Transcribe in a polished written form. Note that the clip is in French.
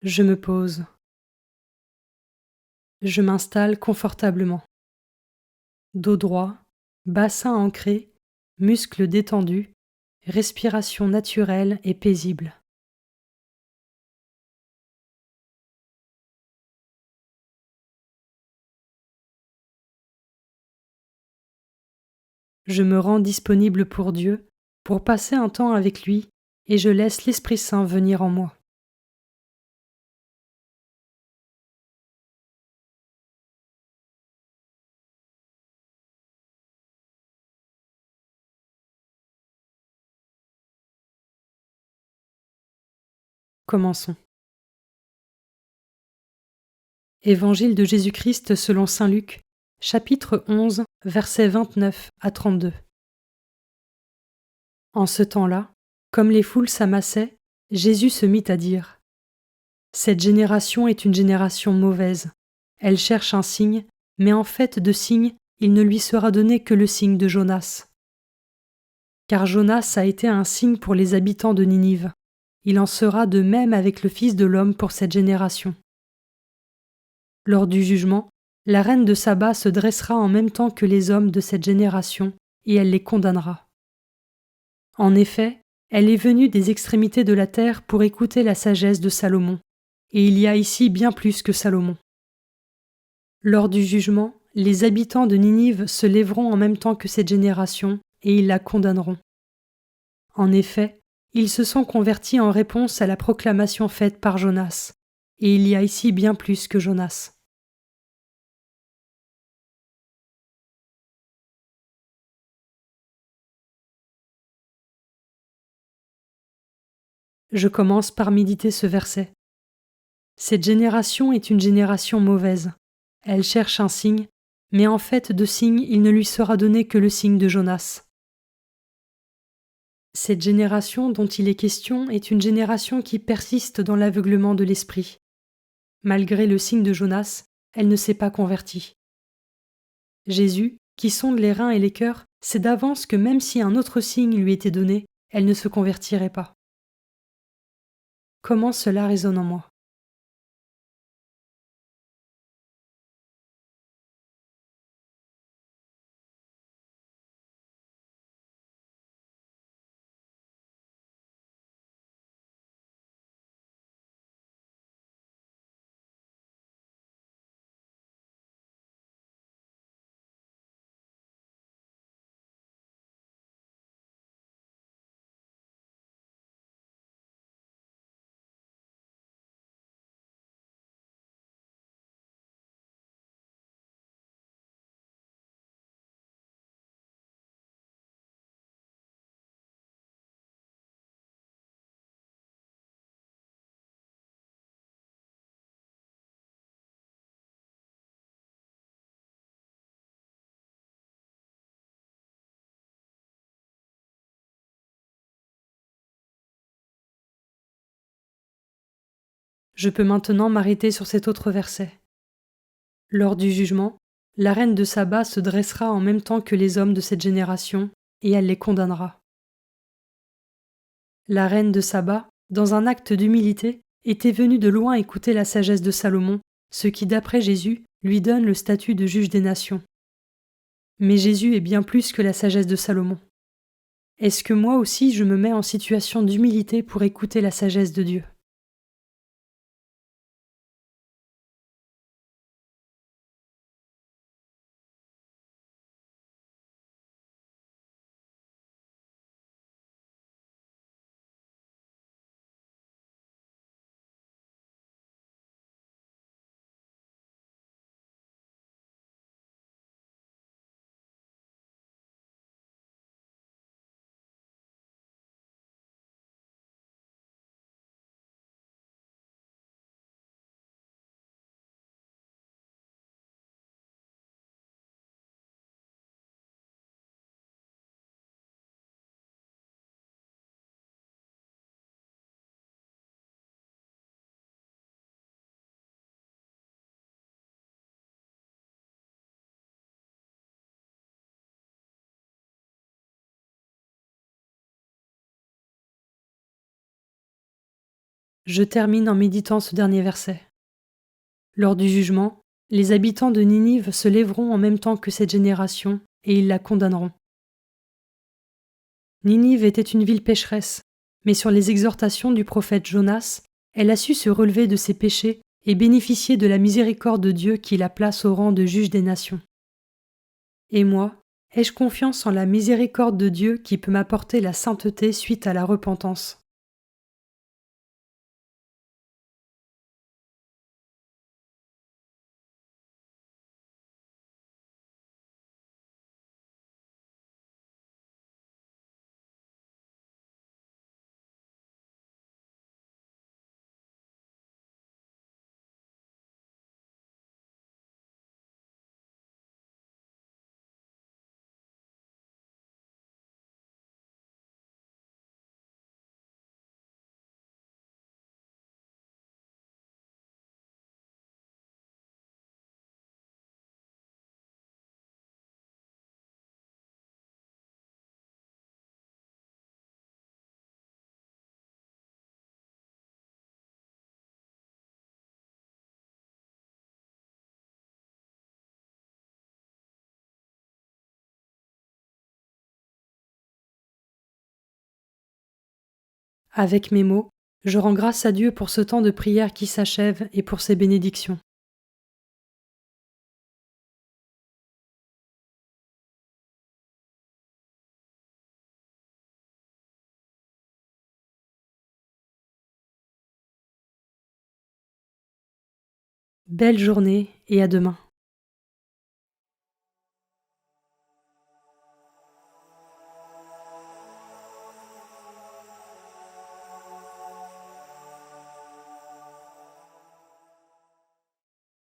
Je me pose. Je m'installe confortablement. Dos droit, bassin ancré, muscles détendus, respiration naturelle et paisible. Je me rends disponible pour Dieu, pour passer un temps avec lui, et je laisse l'Esprit Saint venir en moi. Commençons. Évangile de Jésus-Christ selon saint Luc, chapitre 11, versets 29 à 32. En ce temps-là, comme les foules s'amassaient, Jésus se mit à dire : Cette génération est une génération mauvaise. Elle cherche un signe, mais en fait de signe, il ne lui sera donné que le signe de Jonas. Car Jonas a été un signe pour les habitants de Ninive. Il en sera de même avec le Fils de l'homme pour cette génération. Lors du jugement, la reine de Saba se dressera en même temps que les hommes de cette génération, et elle les condamnera. En effet, elle est venue des extrémités de la terre pour écouter la sagesse de Salomon, et il y a ici bien plus que Salomon. Lors du jugement, les habitants de Ninive se lèveront en même temps que cette génération, et ils la condamneront. En effet, ils se sont convertis en réponse à la proclamation faite par Jonas, et il y a ici bien plus que Jonas. Je commence par méditer ce verset. Cette génération est une génération mauvaise. Elle cherche un signe, mais en fait de signe il ne lui sera donné que le signe de Jonas. Cette génération dont il est question est une génération qui persiste dans l'aveuglement de l'esprit. Malgré le signe de Jonas, elle ne s'est pas convertie. Jésus, qui sonde les reins et les cœurs, sait d'avance que même si un autre signe lui était donné, elle ne se convertirait pas. Comment cela résonne en moi ? Je peux maintenant m'arrêter sur cet autre verset. Lors du jugement, la reine de Saba se dressera en même temps que les hommes de cette génération, et elle les condamnera. La reine de Saba, dans un acte d'humilité, était venue de loin écouter la sagesse de Salomon, ce qui, d'après Jésus, lui donne le statut de juge des nations. Mais Jésus est bien plus que la sagesse de Salomon. Est-ce que moi aussi je me mets en situation d'humilité pour écouter la sagesse de Dieu ? Je termine en méditant ce dernier verset. Lors du jugement, les habitants de Ninive se lèveront en même temps que cette génération et ils la condamneront. Ninive était une ville pécheresse, mais sur les exhortations du prophète Jonas, elle a su se relever de ses péchés et bénéficier de la miséricorde de Dieu qui la place au rang de juge des nations. Et moi, ai-je confiance en la miséricorde de Dieu qui peut m'apporter la sainteté suite à la repentance? Avec mes mots, je rends grâce à Dieu pour ce temps de prière qui s'achève et pour ses bénédictions. Belle journée et à demain.